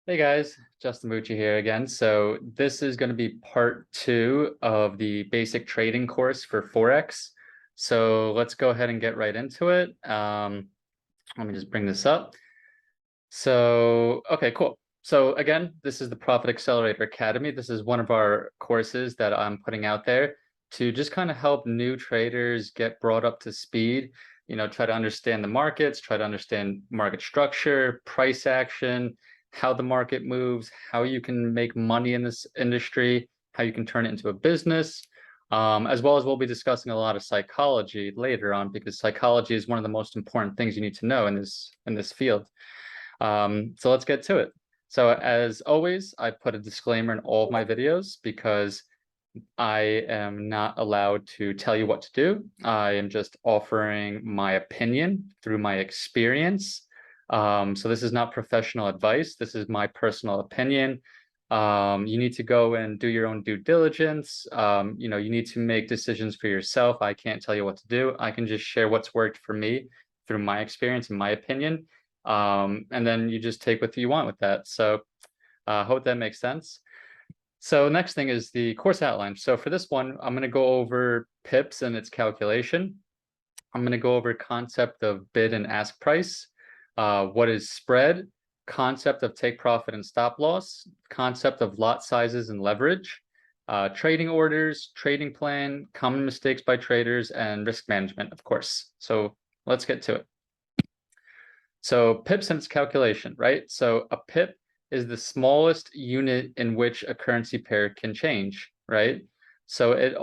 Hey guys, Justin Mucci here again. So this is going to be part 2 of the basic trading course for Forex. So let's go ahead and get right into it. Let me just bring this up. So, okay, cool. So again, this is the Profit Accelerator Academy. This is one of our courses that I'm putting out there to just kind of help new traders get brought up to speed, try to understand the markets, try to understand market structure, price action, how the market moves, how you can make money in this industry, how you can turn it into a business, as well as we'll be discussing a lot of psychology later on, because psychology is one of the most important things you need to know in this field. So let's get to it. So as always, I put a disclaimer in all of my videos because I am not allowed to tell you what to do. I am just offering my opinion through my experience. So this is not professional advice. This is my personal opinion. You need to go and do your own due diligence. You need to make decisions for yourself. I can't tell you what to do. I can just share what's worked for me through my experience and my opinion. And then you just take what you want with that. So I hope that makes sense. So next thing is the course outline. So for this one, I'm going to go over pips and its calculation. I'm going to go over concept of bid and ask price, what is spread, concept of take profit and stop loss, concept of lot sizes and leverage, trading orders, trading plan, common mistakes by traders, and risk management, of course. So let's get to it. So pips and its calculation, right? So a pip is the smallest unit in which a currency pair can change, right? So it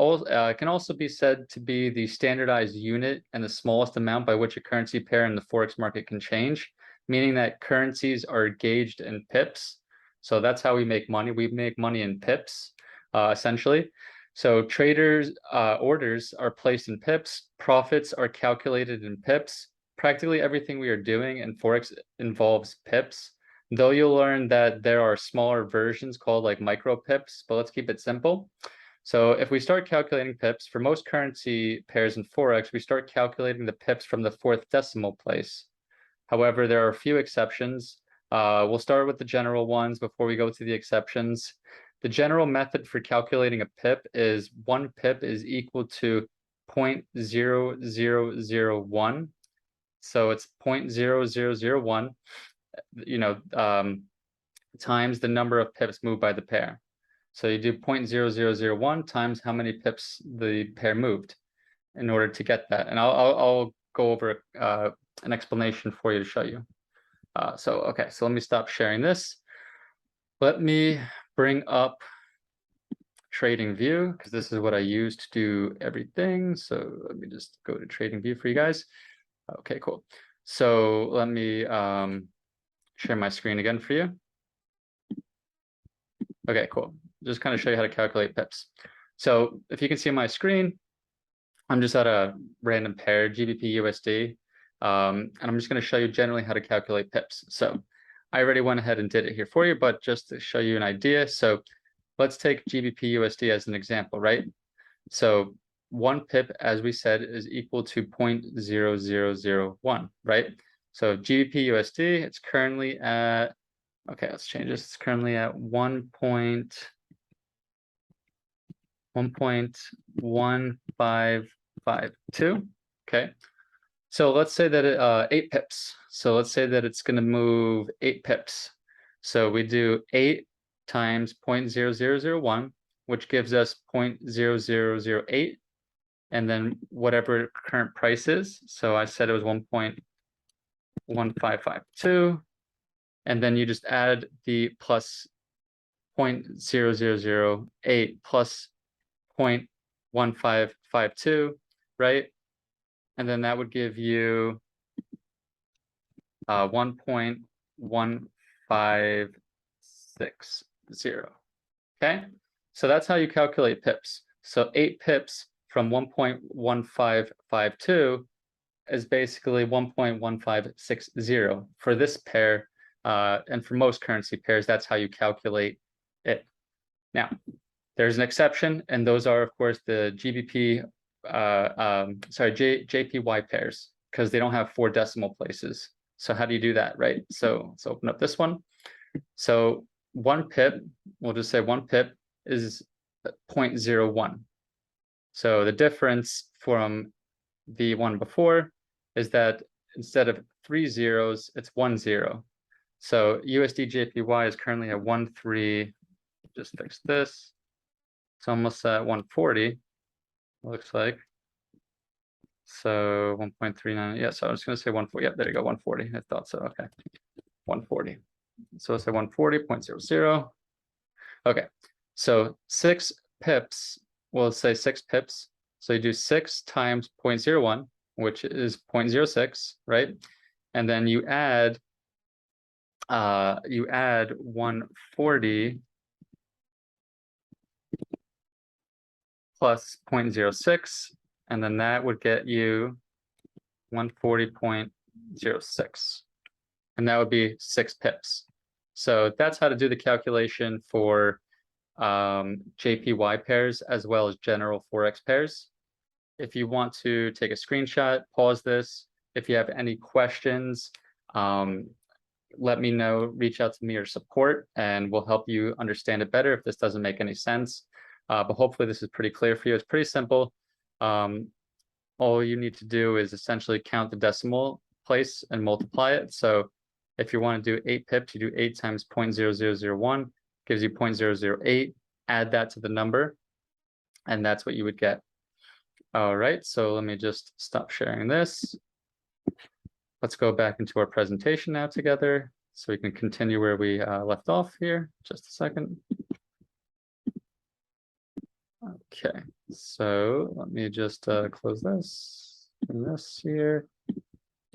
can also be said to be the standardized unit and the smallest amount by which a currency pair in the Forex market can change, meaning that currencies are gauged in pips. So that's how we make money. We make money in pips, essentially. So traders' orders are placed in pips, profits are calculated in pips. Practically everything we are doing in Forex involves pips, though you'll learn that there are smaller versions called like micro pips, but let's keep it simple. So if we start calculating pips, for most currency pairs in Forex, we start calculating the pips from the 4th decimal place. However, there are a few exceptions. We'll start with the general ones before we go to the exceptions. The general method for calculating a pip is 1 pip is equal to 0.0001. So it's 0.0001, times the number of pips moved by the pair. So you do 0.0001 times how many pips the pair moved in order to get that. And I'll go over an explanation for you to show you. Okay, so let me stop sharing this. Let me bring up Trading View, because this is what I use to do everything. So let me just go to Trading View for you guys. Okay, cool. So let me share my screen again for you. Okay, cool. Just kind of show you how to calculate pips. So if you can see my screen, I'm just at a random pair, GBP USD, and I'm just going to show you generally how to calculate pips. So I already went ahead and did it here for you, but just to show you an idea. So let's take GBP USD as an example, right? So 1 pip, as we said, is equal to 0.0001, right? So GBP USD, it's currently at, okay, let's change this. It's currently at 1.1552. Okay. So let's say that it 8 pips. So let's say that it's going to move 8 pips. So we do 8 times 0.0001, which gives us 0.0008. And then whatever current price is. So I said it was 1.1552. And then you just add the plus 0.0008 plus 0.1552, right? And then that would give you 1.1560. Okay, so that's how you calculate pips. So 8 pips from 1.1552 is basically 1.1560 for this pair, and for most currency pairs, that's how you calculate it. Now, there's an exception, and those are, of course, the JPY pairs, because they don't have 4 decimal places. So how do you do that, right? So let's open up this one. So 1 pip, we'll just say 1 pip is 0.01. So the difference from the one before is that instead of 3 zeros, it's 1 0. So USD JPY is currently at 1.3. Just fix this. It's almost at 140. Looks like. So 1.39. Yeah, so I was going to say 140. Yep, there you go. 140. I thought so. Okay. 140. So let's say 140.00. Okay. So 6 pips. We'll say 6 pips. So you do 6 times 0.01, which is 0.06, right? And then you add 140 plus 0.06, and then that would get you 140.06, and that would be 6 pips. So that's how to do the calculation for JPY pairs as well as general Forex pairs. If you want to take a screenshot, pause this. If you have any questions, let me know, reach out to me or support, and we'll help you understand it better if this doesn't make any sense. But hopefully this is pretty clear for you. It's pretty simple. All you need to do is essentially count the decimal place and multiply it. So if you want to do 8 pips, you do 8 times 0.0001, gives you 0.008. Add that to the number, and that's what you would get. All right, so let me just stop sharing this. Let's go back into our presentation now together so we can continue where we left off here. Just a second. Okay, so let me just close this and this here.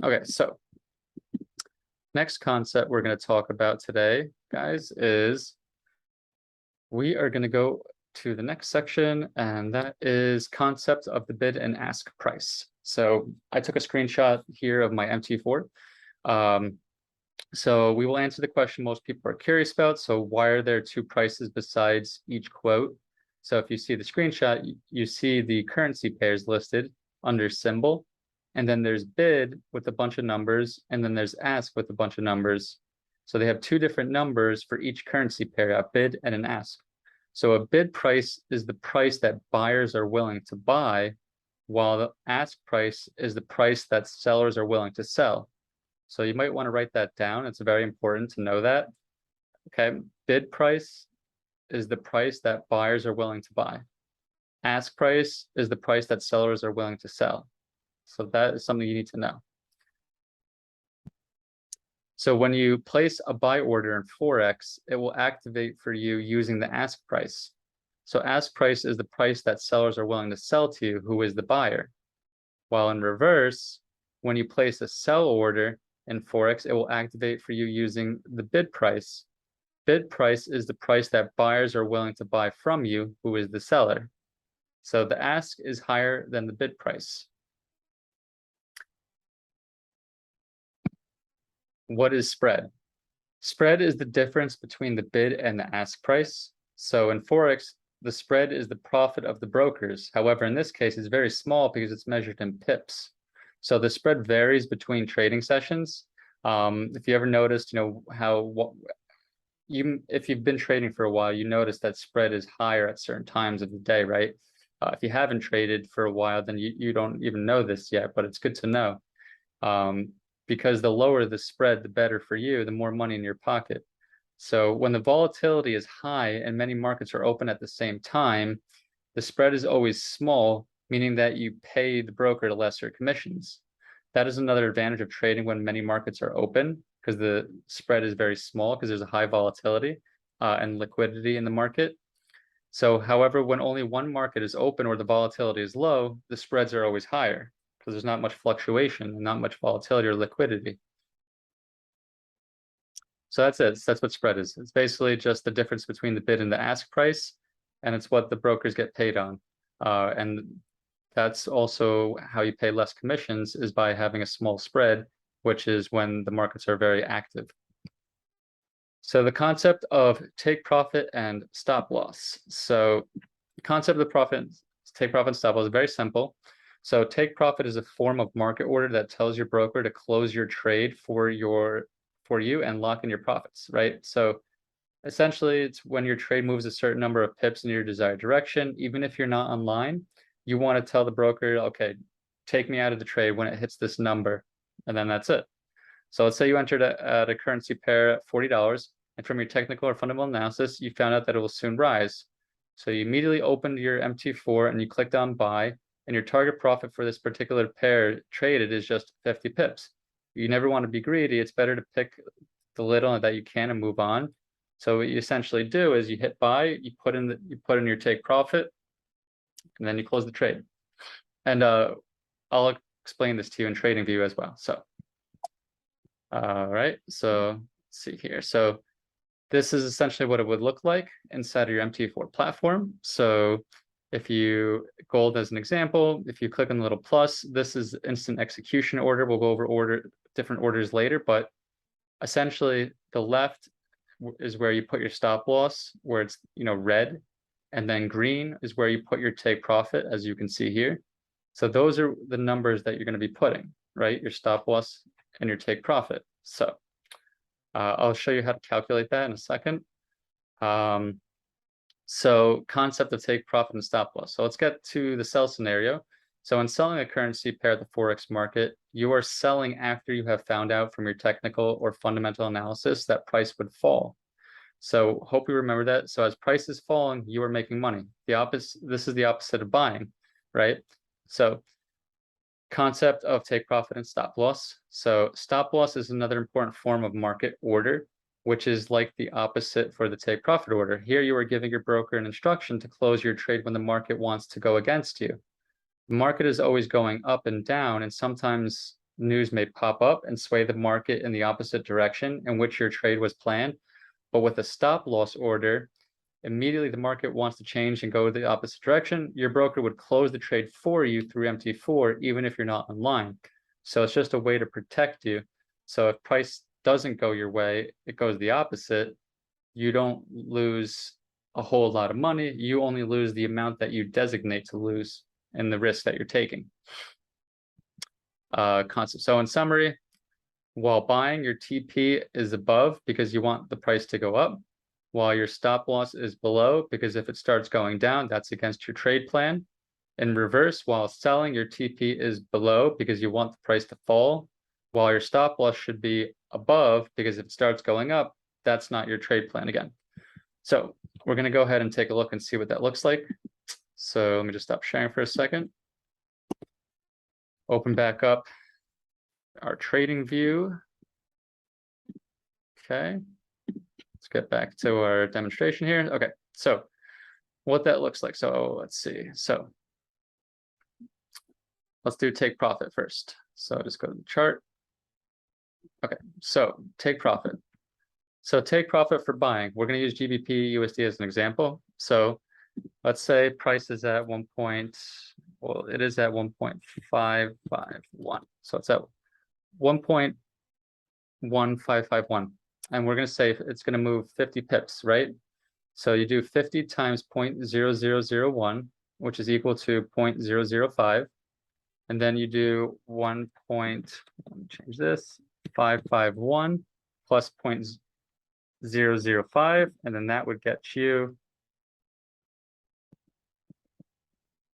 Okay, so next concept we're going to talk about today, guys, is we are going to go to the next section, and that is concept of the bid and ask price. So I took a screenshot here of my MT4. So we will answer the question most people are curious about. So why are there 2 prices besides each quote? So if you see the screenshot, you see the currency pairs listed under symbol, and then there's bid with a bunch of numbers, and then there's ask with a bunch of numbers. So they have 2 different numbers for each currency pair, a bid and an ask. So a bid price is the price that buyers are willing to buy, while the ask price is the price that sellers are willing to sell. So you might want to write that down. It's very important to know that. Okay, bid price is the price that buyers are willing to buy. Ask price is the price that sellers are willing to sell. So that is something you need to know. So when you place a buy order in Forex, it will activate for you using the ask price. So ask price is the price that sellers are willing to sell to you, who is the buyer. While in reverse, when you place a sell order in Forex, it will activate for you using the bid price. Bid price is the price that buyers are willing to buy from you, who is the seller. So the ask is higher than the bid price. What is spread? Spread is the difference between the bid and the ask price. So in Forex, the spread is the profit of the brokers. However, in this case, it's very small because it's measured in pips. So the spread varies between trading sessions. If you ever noticed, if you've been trading for a while, you notice that spread is higher at certain times of the day, right? If you haven't traded for a while, then you don't even know this yet, but it's good to know. Because the lower the spread, the better for you, the more money in your pocket. So when the volatility is high and many markets are open at the same time, the spread is always small, meaning that you pay the broker the lesser commissions. That is another advantage of trading when many markets are open, because the spread is very small because there's a high volatility and liquidity in the market. So however, when only one market is open or the volatility is low, the spreads are always higher because there's not much fluctuation and not much volatility or liquidity. So that's it. That's what spread is. It's basically just the difference between the bid and the ask price, and it's what the brokers get paid on. And that's also how you pay less commissions, is by having a small spread, which is when the markets are very active. So the concept of take profit and stop loss. So the concept of the take profit and stop loss is very simple. So take profit is a form of market order that tells your broker to close your trade for for you and lock in your profits, right? So essentially, it's when your trade moves a certain number of pips in your desired direction, even if you're not online, you want to tell the broker, okay, take me out of the trade when it hits this number, and then that's it. So let's say you entered at a currency pair at $40, and from your technical or fundamental analysis, you found out that it will soon rise. So you immediately opened your MT4 and you clicked on buy, and your target profit for this particular pair traded is just 50 pips. You never want to be greedy. It's better to pick the little that you can and move on. So what you essentially do is you hit buy, you put in your take profit, and then you close the trade. And I'll explain this to you in TradingView as well. So, all right. So let's see here. So this is essentially what it would look like inside of your MT4 platform. So if you gold as an example, if you click on the little plus, this is instant execution order. We'll go over different orders later, but essentially the left is where you put your stop loss, where it's red, and then green is where you put your take profit, as you can see here. So those are the numbers that you're going to be putting, right? Your stop loss and your take profit. So I'll show you how to calculate that in a second. So concept of take profit and stop loss. So let's get to the sell scenario. So in selling a currency pair at the Forex market, you are selling after you have found out from your technical or fundamental analysis that price would fall. So hope you remember that. So as price is falling, you are making money. This is the opposite of buying, right? So concept of take profit and stop loss. So stop loss is another important form of market order, which is like the opposite for the take profit order. Here you are giving your broker an instruction to close your trade when the market wants to go against you. The market is always going up and down, and sometimes news may pop up and sway the market in the opposite direction in which your trade was planned. But with a stop loss order, immediately the market wants to change and go the opposite direction. Your broker would close the trade for you through MT4, even if you're not online. So it's just a way to protect you. So if price doesn't go your way, it goes the opposite, you don't lose a whole lot of money. You only lose the amount that you designate to lose and the risk that you're taking. Concept. So in summary, while buying, your TP is above because you want the price to go up, while your stop loss is below because if it starts going down, that's against your trade plan. In reverse, while selling, your TP is below because you want the price to fall, while your stop loss should be above because if it starts going up, that's not your trade plan again. So we're going to go ahead and take a look and see what that looks like. So let me just stop sharing for a second. Open back up our trading view. Okay, let's get back to our demonstration here. Okay, so what that looks like. So let's see. So let's do take profit first. So just go to the chart. Okay, so take profit. So take profit for buying. We're going to use GBP USD as an example. So let's say price is at it is at 1.551. So it's at 1.1551. And we're going to say it's going to move 50 pips, right? So you do 50 times 0.0001, which is equal to 0.005. And then you do 551 plus 0.005. And then that would get you,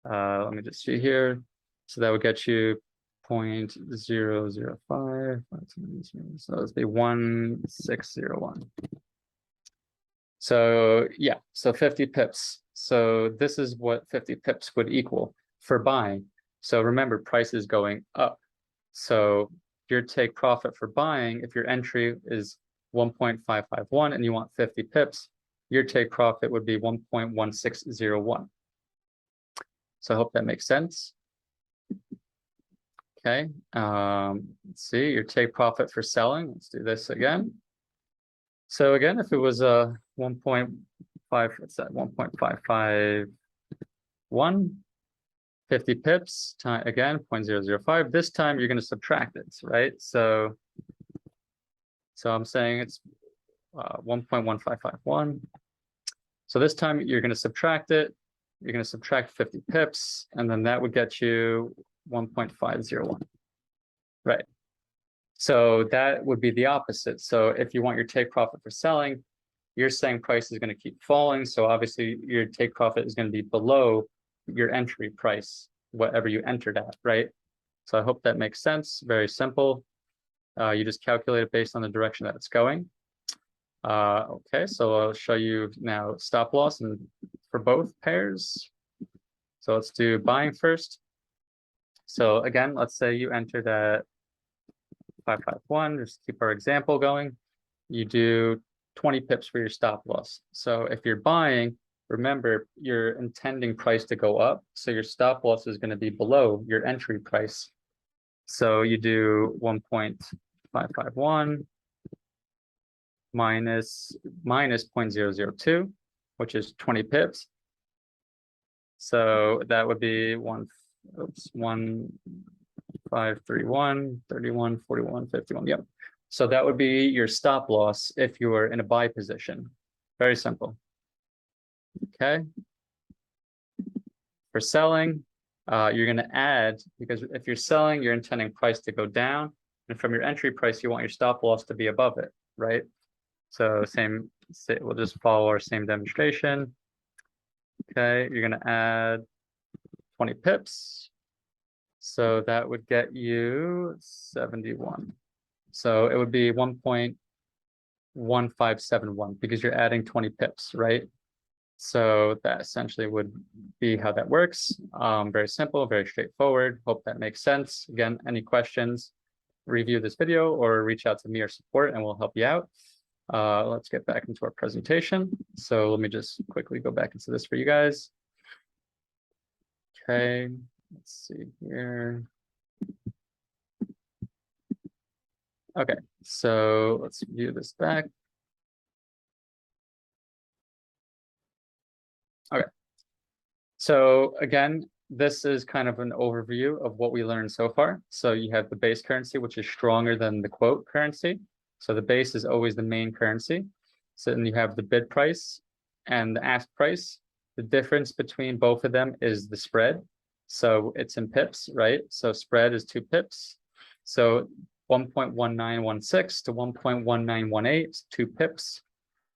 let me just see here. So that would get you 0.005. So it's be 1601. So yeah, so 50 pips. So this is what 50 pips would equal for buying. So remember, price is going up. So your take profit for buying, if your entry is 1.551 and you want 50 pips, your take profit would be 1.1601. So I hope that makes sense. Okay, let's see, your take profit for selling. Let's do this again. So again, if it was a 1.5, what's that? 1.551, 50 pips, again, 0.005. This time you're going to subtract it, right? So I'm saying it's 1.1551. So this time you're going to subtract it. You're going to subtract 50 pips, and then that would get you 1.501. Right. So that would be the opposite. So if you want your take profit for selling, you're saying price is going to keep falling. So obviously your take profit is going to be below your entry price, whatever you entered at, right? So I hope that makes sense. Very simple. You just calculate it based on the direction that it's going. Okay, so I'll show you now stop loss and for both pairs. So let's do buying first. So again, let's say you entered at 551, just keep our example going. You do 20 pips for your stop loss. So if you're buying, remember you're intending price to go up. So your stop loss is going to be below your entry price. So you do 1.551 minus 0.002, which is 20 pips. So that would be 1.531, 31, 41, 51. Yep. So that would be your stop loss if you were in a buy position. Very simple. Okay. For selling, you're going to add, because if you're selling, you're intending price to go down. And from your entry price, you want your stop loss to be above it, right? So we'll just follow our same demonstration. Okay, you're going to add 20 pips. So that would get you 71. So it would be 1.1571 because you're adding 20 pips, right? So that essentially would be how that works. Very simple, very straightforward. Hope that makes sense. Again, any questions, review this video or reach out to me or support and we'll help you out. Let's get back into our presentation. So let me just quickly go back into this for you guys. Okay, let's see here. Okay, so let's view this back. Okay, so again, this is kind of an overview of what we learned so far. So you have the base currency, which is stronger than the quote currency. So the base is always the main currency. So then you have the bid price and the ask price. The difference between both of them is the spread. So it's in pips, right? So spread is 2 pips. So 1.1916 to 1.1918 is 2 pips.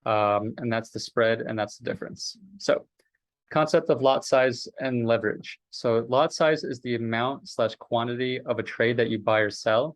And that's the spread and that's the difference. So concept of lot size and leverage. So lot size is the amount / quantity of a trade that you buy or sell.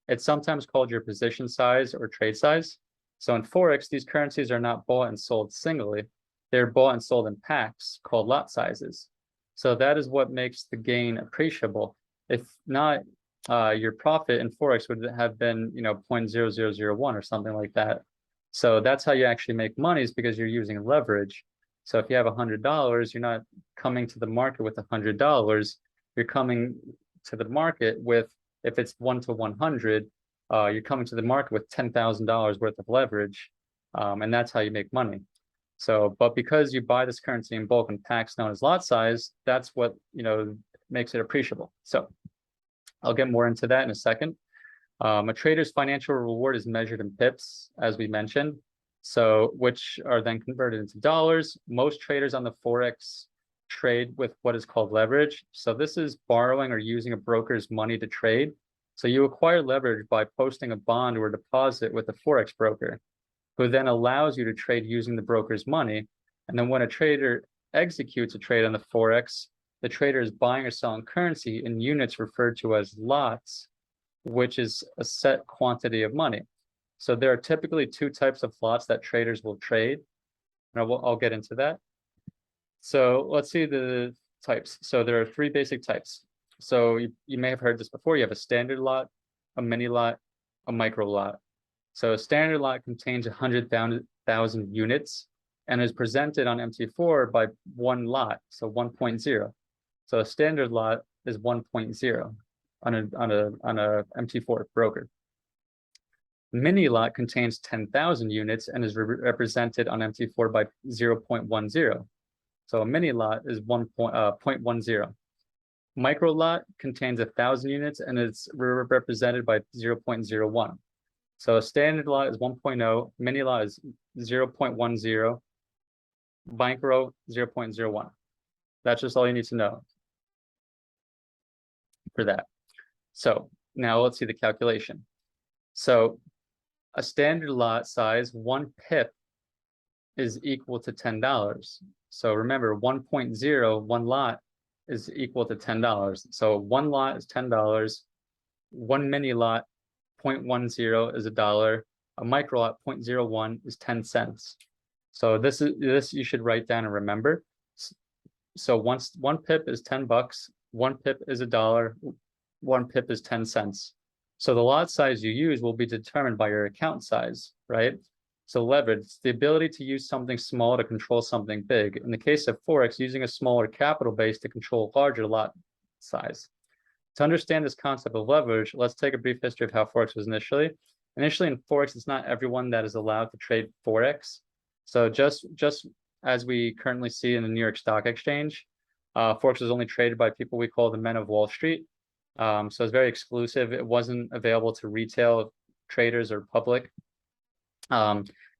It's sometimes called your position size or trade size. So in Forex, these currencies are not bought and sold singly. They're bought and sold in packs called lot sizes. So that is what makes the gain appreciable. If not, your profit in Forex would have been, 0.0001 or something like that. So that's how you actually make money, is because you're using leverage. So if you have $100, you're not coming to the market with $100. You're coming to the market with, if it's 1 to 100, you're coming to the market with $10,000 worth of leverage, and that's how you make money. So, but because you buy this currency in bulk and packs known as lot size, that's what makes it appreciable. So, I'll get more into that in a second. A trader's financial reward is measured in pips, as we mentioned, so which are then converted into dollars. Most traders on the Forex trade with what is called leverage. So this is borrowing or using a broker's money to trade. So you acquire leverage by posting a bond or a deposit with a Forex broker, who then allows you to trade using the broker's money. And then when a trader executes a trade on the Forex, the trader is buying or selling currency in units referred to as lots, which is a set quantity of money. So there are typically 2 types of lots that traders will trade. And I'll get into that. So let's see the types. So there are 3 basic types. So you may have heard this before. You have a standard lot, a mini lot, a micro lot. So a standard lot contains 100,000 units and is presented on MT4 by 1 lot, so 1.0. So a standard lot is 1.0 on a MT4 broker. Mini lot contains 10,000 units and is represented on MT4 by 0.10. So a mini lot is 0.10. Micro lot contains 1,000 units and is represented by 0.01. So a standard lot is 1.0, mini lot is 0.10, micro 0.01. That's just all you need to know for that. So now let's see the calculation. So a standard lot size, 1 pip, is equal to $10. So remember, 1.0, one lot, is equal to $10. So one lot is $10. One mini lot, 0.10, is $1. A micro lot, 0.01, is 10 cents. So this you should write down and remember. So once 1 pip is $10, 1 pip is $1, 1 pip is 10 cents. So the lot size you use will be determined by your account size, right? So leverage, the ability to use something small to control something big. In the case of Forex, using a smaller capital base to control a larger lot size. To understand this concept of leverage, let's take a brief history of how Forex was initially. Initially in Forex, it's not everyone that is allowed to trade Forex. So just as we currently see in the New York Stock Exchange, Forex was only traded by people we call the men of Wall Street. So it's very exclusive. It wasn't available to retail traders or public.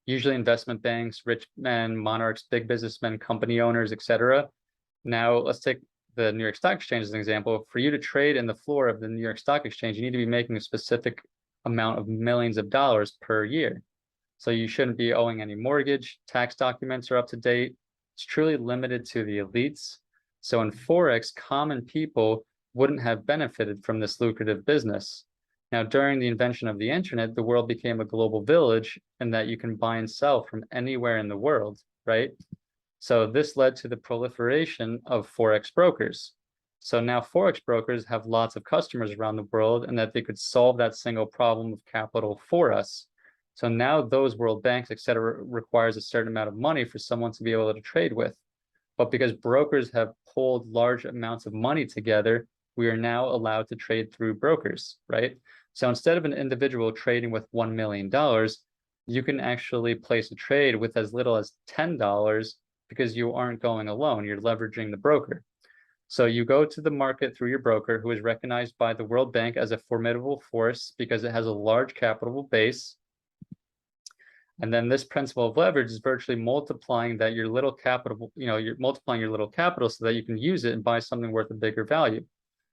Usually investment banks, rich men, monarchs, big businessmen, company owners, etc. Now let's take the New York Stock Exchange as an example. For you to trade in the floor of the New York Stock Exchange, you need to be making a specific amount of millions of dollars per year. So you shouldn't be owing any mortgage, tax documents are up to date. It's truly limited to the elites. So in Forex, common people wouldn't have benefited from this lucrative business. Now, during the invention of the internet, the world became a global village in that you can buy and sell from anywhere in the world, right? So this led to the proliferation of Forex brokers. So now Forex brokers have lots of customers around the world and that they could solve that single problem of capital for us. So now those world banks, et cetera, requires a certain amount of money for someone to be able to trade with. But because brokers have pulled large amounts of money together, we are now allowed to trade through brokers, right? So instead of an individual trading with $1 million, you can actually place a trade with as little as $10 because you aren't going alone, you're leveraging the broker. So you go to the market through your broker, who is recognized by the World Bank as a formidable force because it has a large capital base. And then this principle of leverage is virtually multiplying that your little capital, you're multiplying your little capital so that you can use it and buy something worth a bigger value.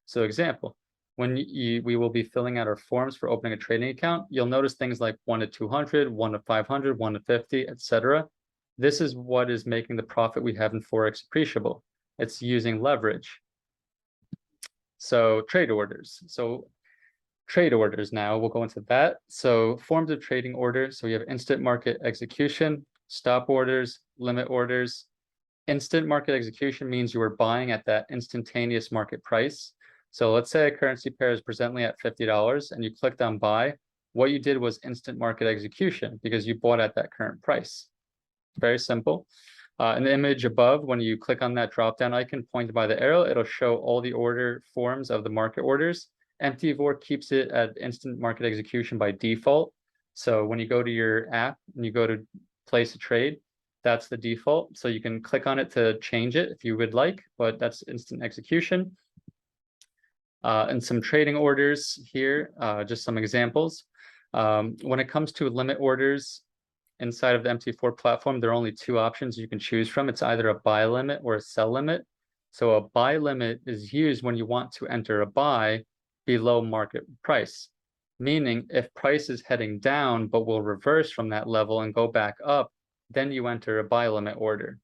So example, when we will be filling out our forms for opening a trading account, you'll notice things like 1 to 200, 1 to 500, 1 to 50, etc. This is what is making the profit we have in Forex appreciable. It's using leverage. So trade orders. So trade orders now, we'll go into that. So forms of trading order. So we have instant market execution, stop orders, limit orders. Instant market execution means you are buying at that instantaneous market price. So let's say a currency pair is presently at $50 and you clicked on buy. What you did was instant market execution because you bought at that current price. Very simple. In the image above, when you click on that drop-down icon pointed by the arrow, it'll show all the order forms of the market orders. MT4 keeps it at instant market execution by default. So when you go to your app and you go to place a trade, that's the default. So you can click on it to change it if you would like, but that's instant execution. And some trading orders here, just some examples. When it comes to limit orders inside of the MT4 platform, there are only 2 options you can choose from. It's either a buy limit or a sell limit. So a buy limit is used when you want to enter a buy below market price, meaning if price is heading down but will reverse from that level and go back up, then you enter a buy limit order.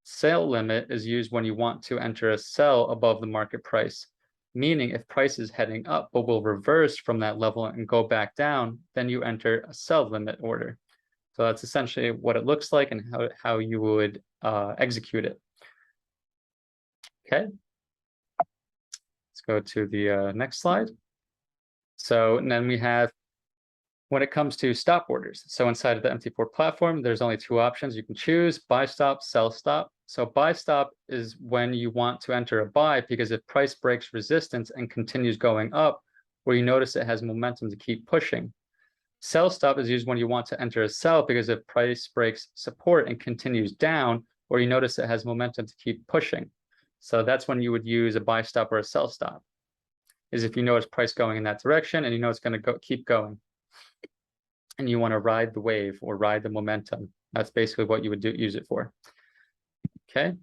Sell limit is used when you want to enter a sell above the market price, meaning if price is heading up but will reverse from that level and go back down, then you enter a sell limit order. So that's essentially what it looks like and how you would execute it. Okay. Let's go to the next slide. So, and then we have, when it comes to stop orders. So inside of the MT4 platform, there's only 2 options you can choose: buy stop, sell stop. So buy stop is when you want to enter a buy because if price breaks resistance and continues going up, where you notice it has momentum to keep pushing. Sell stop is used when you want to enter a sell because if price breaks support and continues down, or you notice it has momentum to keep pushing. So that's when you would use a buy stop or a sell stop, is if you notice price going in that direction and you know it's going to keep going. And you want to ride the wave or ride the momentum. That's basically what you would use it for. Okay,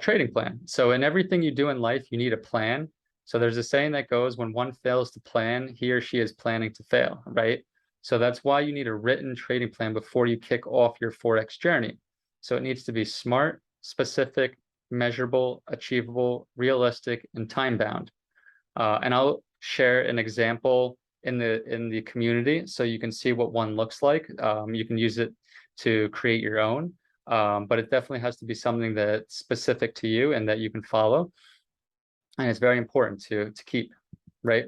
trading plan. So in everything you do in life, you need a plan. So there's a saying that goes, when one fails to plan, he or she is planning to fail, right? So that's why you need a written trading plan before you kick off your Forex journey. So it needs to be smart, specific, measurable, achievable, realistic, and time-bound. And I'll share an example in the community so you can see what one looks like. You can use it to create your own, but it definitely has to be something that's specific to you and that you can follow. And it's very important to keep, right?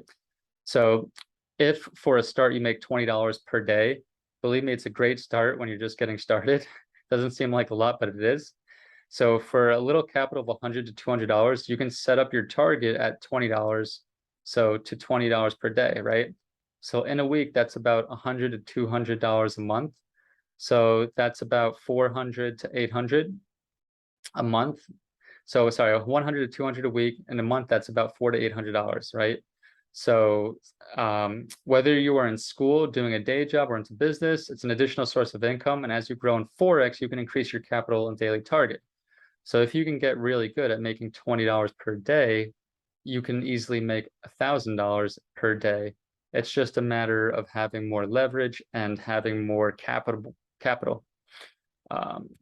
So if for a start you make $20 per day, believe me, it's a great start when you're just getting started. Doesn't seem like a lot, but it is. So for a little capital of $100 to $200, you can set up your target at $20. So to $20 per day, right? So in a week, that's about $100 to $200 a month. So that's about 400 to 800 a month. So sorry, 100 to 200 a week. In a month, that's about $400 to $800, right? So whether you are in school doing a day job or into business, it's an additional source of income. And as you grow in Forex, you can increase your capital and daily target. So if you can get really good at making $20 per day, you can easily make $1,000 per day. It's just a matter of having more leverage and having more capital.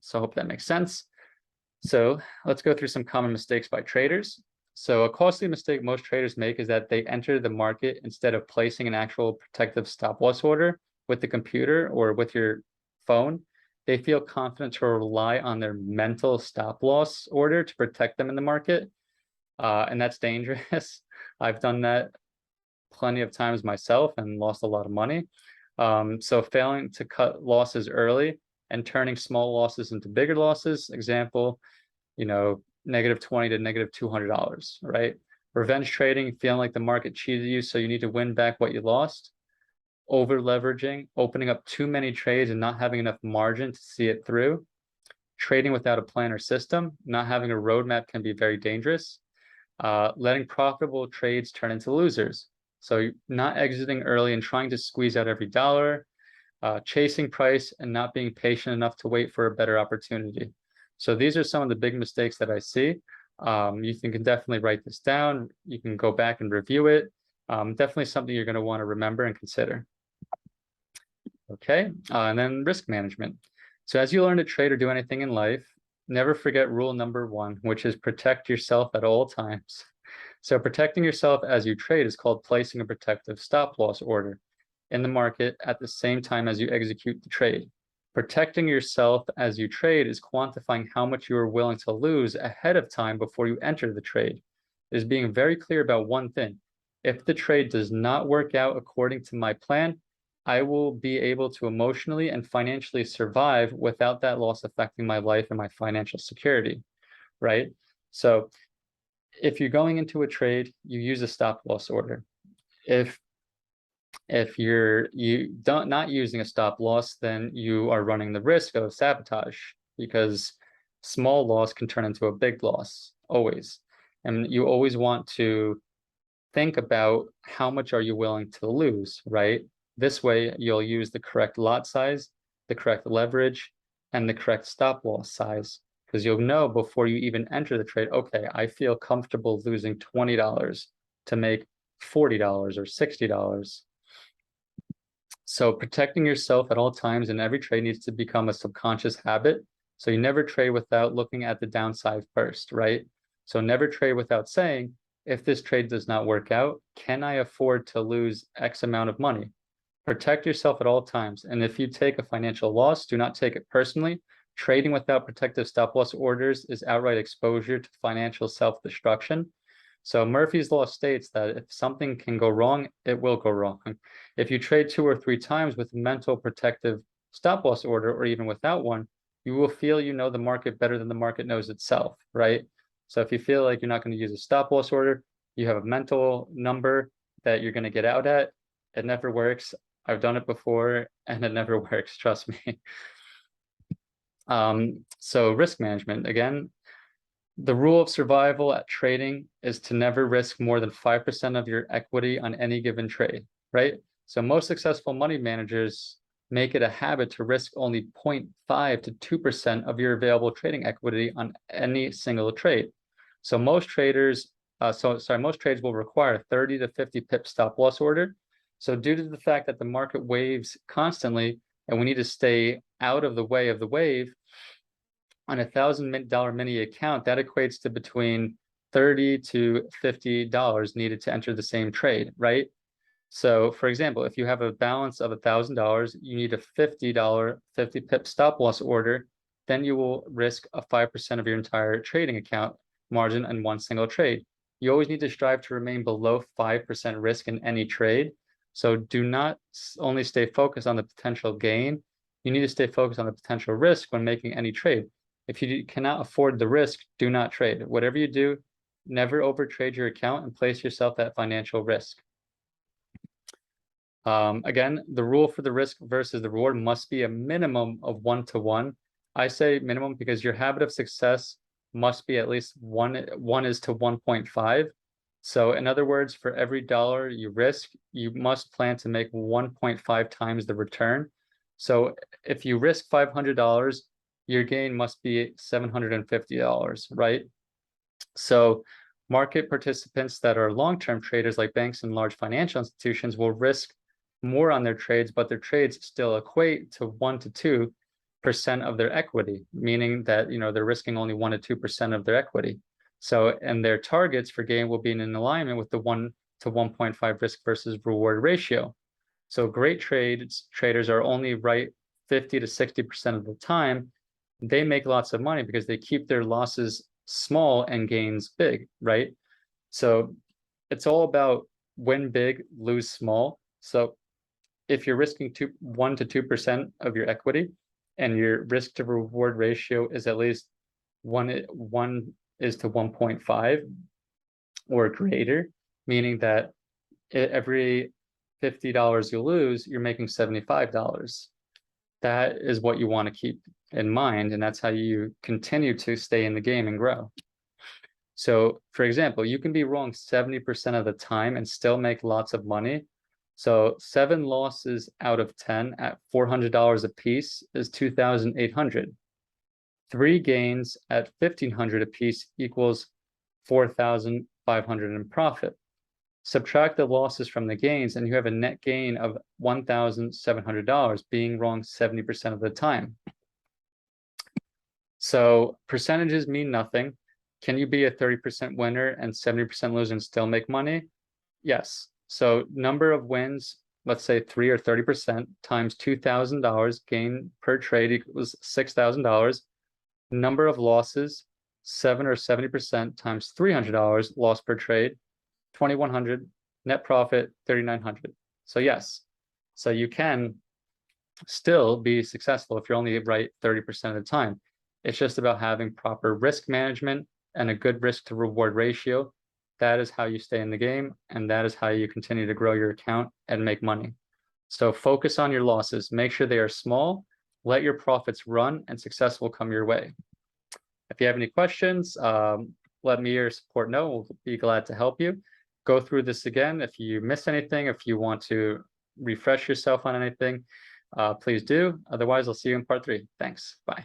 So I hope that makes sense. So let's go through some common mistakes by traders. So a costly mistake most traders make is that they enter the market instead of placing an actual protective stop loss order with the computer or with your phone. They feel confident to rely on their mental stop loss order to protect them in the market. And that's dangerous. I've done that plenty of times myself and lost a lot of money. So failing to cut losses early and turning small losses into bigger losses, example, negative $20 to negative $200, right? Revenge trading, feeling like the market cheated you, so you need to win back what you lost. Over leveraging, opening up too many trades and not having enough margin to see it through. Trading without a plan or system, not having a roadmap can be very dangerous. Letting profitable trades turn into losers. So not exiting early and trying to squeeze out every dollar. Chasing price and not being patient enough to wait for a better opportunity. So these are some of the big mistakes that I see. You can definitely write this down. You can go back and review it. Definitely something you're going to want to remember and consider. Okay, and then risk management. So as you learn to trade or do anything in life, never forget rule number 1, which is protect yourself at all times. So protecting yourself as you trade is called placing a protective stop loss order in the market at the same time as you execute the trade. Protecting yourself as you trade is quantifying how much you are willing to lose ahead of time before you enter the trade. It is being very clear about one thing. If the trade does not work out according to my plan, I will be able to emotionally and financially survive without that loss affecting my life and my financial security, right? So if you're going into a trade, you use a stop loss order. If you're not using a stop loss, then you are running the risk of sabotage, because small loss can turn into a big loss, always. And you always want to think about how much are you willing to lose, right? This way, you'll use the correct lot size, the correct leverage, and the correct stop loss size, because you'll know before you even enter the trade, okay, I feel comfortable losing $20 to make $40 or $60. So protecting yourself at all times in every trade needs to become a subconscious habit. So you never trade without looking at the downside first, right? So never trade without saying, if this trade does not work out, can I afford to lose X amount of money? Protect yourself at all times. And if you take a financial loss, do not take it personally. Trading without protective stop loss orders is outright exposure to financial self-destruction. So Murphy's Law states that if something can go wrong, it will go wrong. If you trade 2 or 3 times with mental protective stop loss order, or even without one, you will feel you know the market better than the market knows itself, right? So if you feel like you're not going to use a stop loss order, you have a mental number that you're going to get out at. It never works. I've done it before and it never works, trust me. So risk management, again, the rule of survival at trading is to never risk more than 5% of your equity on any given trade, right? So most successful money managers make it a habit to risk only 0.5 to 2% of your available trading equity on any single trade. So most trades will require 30 to 50 pip stop loss order. So due to the fact that the market waves constantly and we need to stay out of the way of the wave, on $1,000 mini account, that equates to between $30 to $50 needed to enter the same trade, right? So for example, if you have a balance of $1,000, you need a $50, 50 pip stop loss order, then you will risk a 5% of your entire trading account margin in one single trade. You always need to strive to remain below 5% risk in any trade. So do not only stay focused on the potential gain, you need to stay focused on the potential risk when making any trade. If you cannot afford the risk, do not trade. Whatever you do, never overtrade your account and place yourself at financial risk. Again, the rule for the risk versus the reward must be a minimum of 1-to-1. I say minimum because your habit of success must be at least 1 is to 1.5. So in other words, for every dollar you risk, you must plan to make 1.5 times the return. So if you risk $500, your gain must be $750, right? So market participants that are long-term traders like banks and large financial institutions will risk more on their trades, but their trades still equate to 1 to 2% of their equity, meaning that they're risking only 1 to 2% of their equity. So, and their targets for gain will be in alignment with the 1 to 1.5 risk versus reward ratio. So great traders are only right 50 to 60% of the time. They make lots of money because they keep their losses small and gains big, right? So it's all about win big, lose small. So if you're risking 1 to 2% of your equity and your risk to reward ratio is at least 1 is to 1.5 or greater, meaning that every $50 you lose, you're making $75. That is what you want to keep in mind, and that's how you continue to stay in the game and grow. So for example, you can be wrong 70% of the time and still make lots of money. So 7 losses out of 10 at $400 a piece is $2,800. 3 gains at $1,500 a piece equals $4,500 in profit. Subtract the losses from the gains and you have a net gain of $1,700, being wrong 70% of the time. So percentages mean nothing. Can you be a 30% winner and 70% loser and still make money? Yes. So number of wins, let's say 3 or 30% times $2,000 gain per trade equals $6,000. Number of losses, 7 or 70% times $300 loss per trade, $2,100. Net profit, $3,900. So yes, so you can still be successful if you're only right 30% of the time. It's just about having proper risk management and a good risk to reward ratio. That is how you stay in the game, and that is how you continue to grow your account and make money. So focus on your losses, make sure they are small, let your profits run, and success will come your way. If you have any questions, let me or your support know. We'll be glad to help you. Go through this again. If you missed anything, if you want to refresh yourself on anything, please do. Otherwise, I'll see you in part 3. Thanks. Bye.